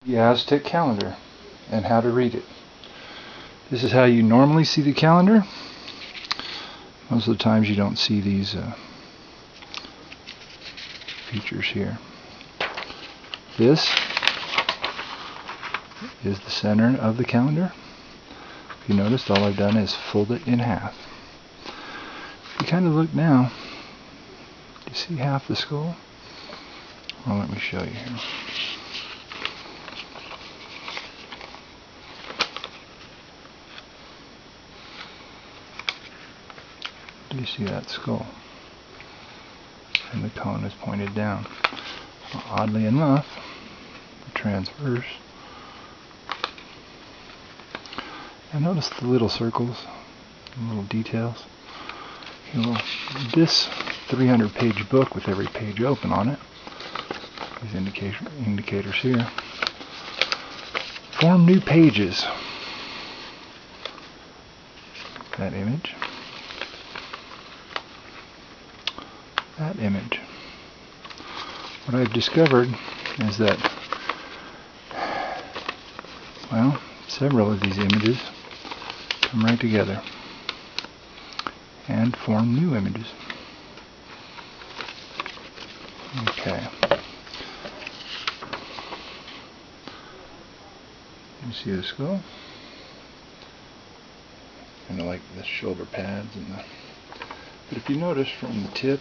The Aztec calendar and how to read it. This is how you normally see the calendar. Most of the times you don't see these features here. This is the center of the calendar. If you noticed, all I've done is fold it in half. If you kind of look now, do you see half the skull? Well, let me show you here. Do you see that skull? And the cone is pointed down. Well, oddly enough, the transverse. And notice the little circles, the little details. Well, this 300-page book with every page open on it, these indicators here, form new pages. That image. That image. What I've discovered is that, well, several of these images come right together and form new images. Okay. You see the skull? Kind of like the shoulder pads and the. But if you notice from the tip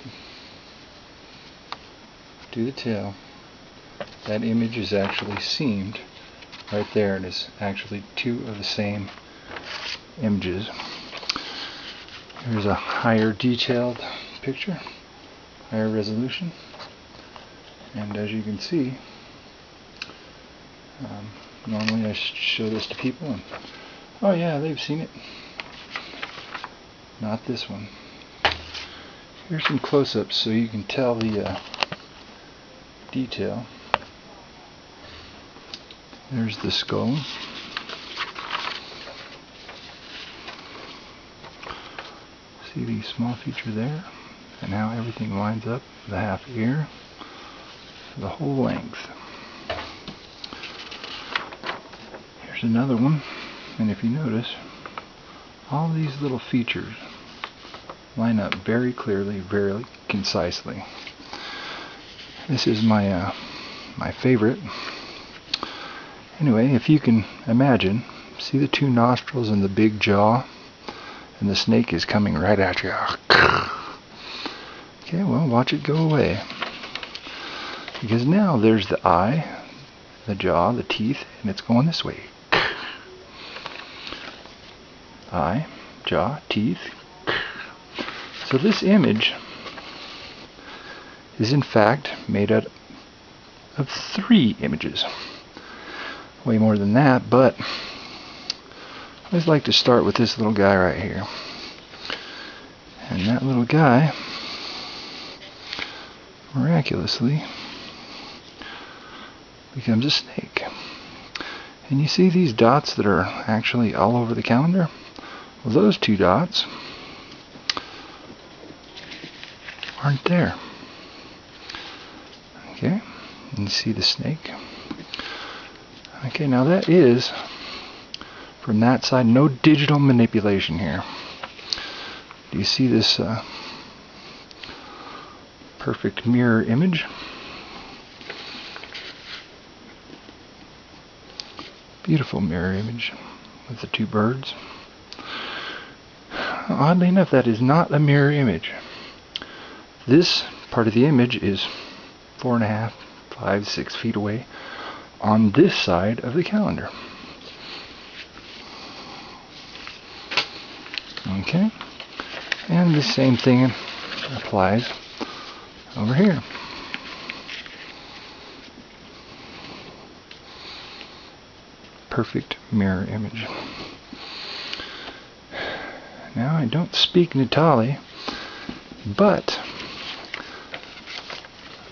to the tail, that image is actually seamed right there. It is actually two of the same images. Here's a higher detailed picture, higher resolution, and as you can see, normally I show this to people and, oh yeah, they've seen it. Not this one. Here's some close-ups so you can tell the detail. There's the skull. See the small feature there? And how everything lines up, the half ear, the whole length. Here's another one, and if you notice, all these little features line up very clearly, very concisely. This is my my favorite. Anyway, if you can imagine, see the two nostrils and the big jaw, and the snake is coming right at you. Okay, well, watch it go away. Because now there's the eye, the jaw, the teeth, and it's going this way. Eye, jaw, teeth. So this image is in fact made out of 3 images. Way more than that, but I always like to start with this little guy right here. And that little guy, miraculously, becomes a snake. And you see these dots that are actually all over the calendar? Well, those 2 dots aren't there. Okay, and you see the snake. Okay, now that is, from that side, no digital manipulation here. Do you see this perfect mirror image? Beautiful mirror image with the 2 birds. Oddly enough, that is not a mirror image. This part of the image is 4.5, 5, 6 feet away on this side of the calendar. Okay, and the same thing applies over here. Perfect mirror image. Now, I don't speak Natali, but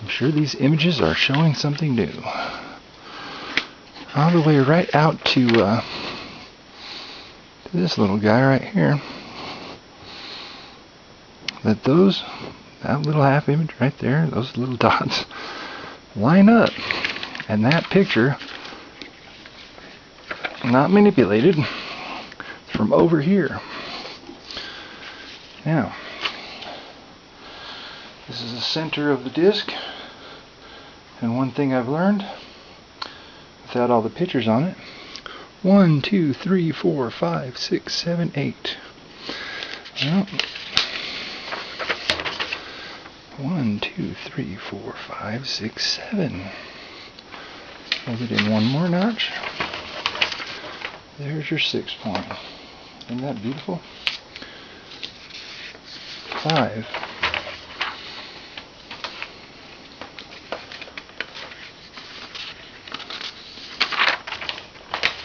I'm sure these images are showing something new. All the way right out to this little guy right here. That little half image right there, those little dots, line up. And that picture not manipulated. It's from over here. Now, this is the center of the disc, and one thing I've learned, without all the pictures on it, 1, 2, 3, 4, 5, 6, 7, 8. Well, 1, 2, 3, 4, 5, 6, 7. Hold it in one more notch. There's your 6 point. Isn't that beautiful? 5.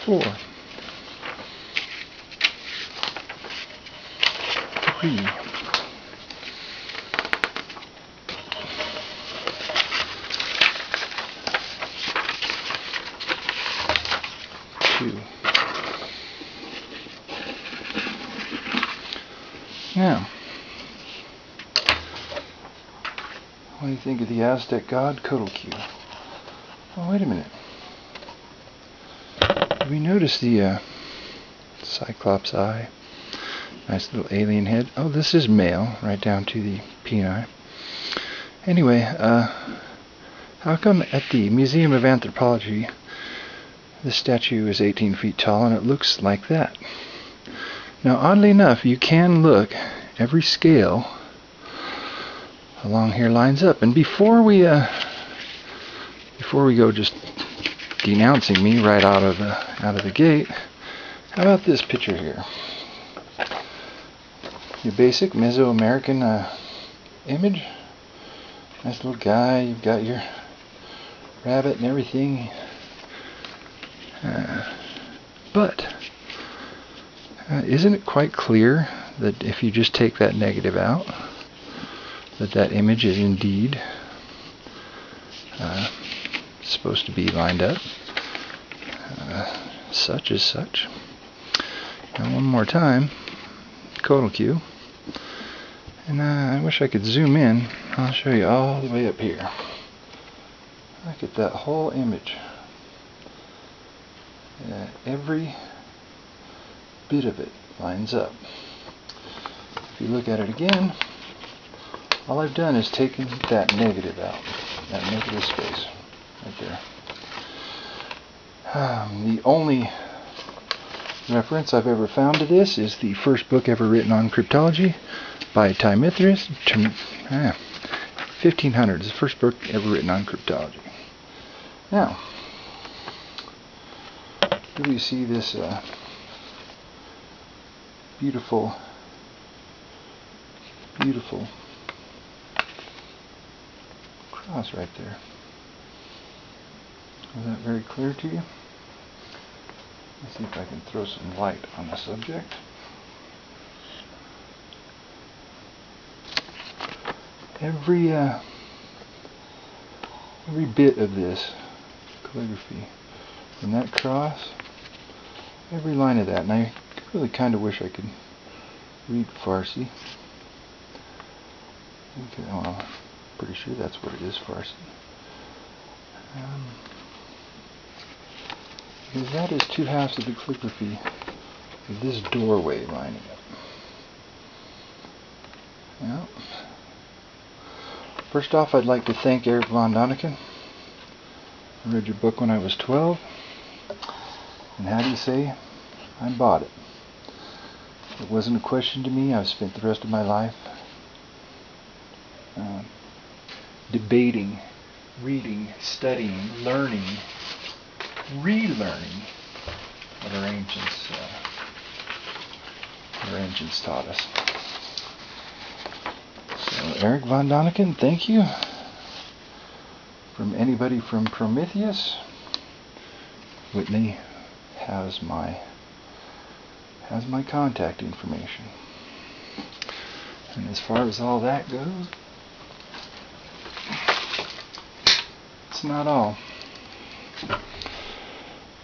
4. 3. 2. Now, what do you think of the Aztec god Kotelq? Oh, wait a minute. Have we noticed the Cyclops eye? Nice little alien head. Oh, this is male, right down to the peni. Anyway, how come at the Museum of Anthropology this statue is 18 feet tall and it looks like that? Now, oddly enough, you can look, every scale along here lines up. And before we go just denouncing me right out of the gate, how about this picture here? Your basic Mesoamerican image. Nice little guy. You've got your rabbit and everything. But isn't it quite clear that if you just take that negative out, that image is indeed supposed to be lined up such as such? Now one more time, Kotelq. And I wish I could zoom in. I'll show you all the way up here. Look at that whole image. Every bit of it lines up. If you look at it again, all I've done is taken that negative out. That negative space right there. The only reference I've ever found to this is the first book ever written on cryptology by Timithrius, 1500s, the first book ever written on cryptology. Now, do we see this beautiful cross right there? Is that very clear to you? Let's see if I can throw some light on the subject. Every bit of this calligraphy, from that cross, every line of that, and I really kind of wish I could read Farsi. Okay, well, I'm pretty sure that's what it is, Farsi. Because that is 2/2 of the calligraphy of this doorway lining up. Well, first off, I'd like to thank Eric von Däniken. I read your book when I was 12, and how do you say? I bought it. It wasn't a question to me. I've spent the rest of my life debating, reading, studying, learning, relearning what our ancients taught us. So, Eric von Däniken, thank you. From anybody from Prometheus, Whitney has my contact information. And as far as all that goes, it's not all.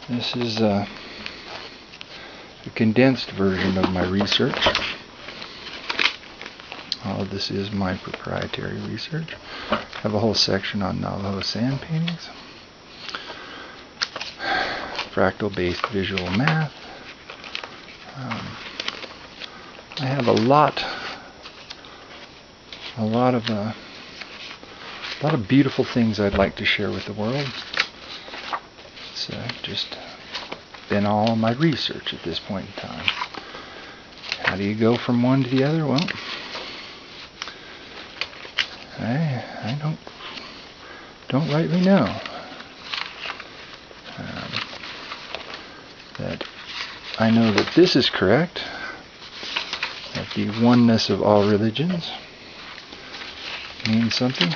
This is a condensed version of my research. All of this is my proprietary research. I have a whole section on Navajo sand paintings. fractal-based visual math. I have a lot of beautiful things I'd like to share with the world. It's just been all my research at this point in time. How do you go from one to the other? Well, I don't rightly know. That I know that this is correct, that the oneness of all religions means something,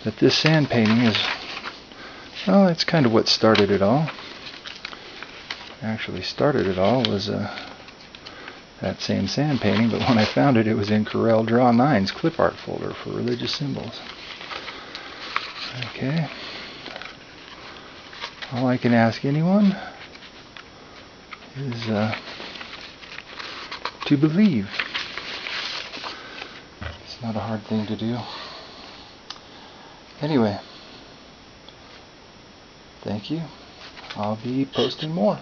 that this sand painting is, well, it's kind of what started it all. Actually started it all was that same sand painting, but when I found it, it was in Corel Draw 9's clip art folder for religious symbols. Okay. All I can ask anyone is to believe. It's not a hard thing to do. Anyway, thank you. I'll be posting more.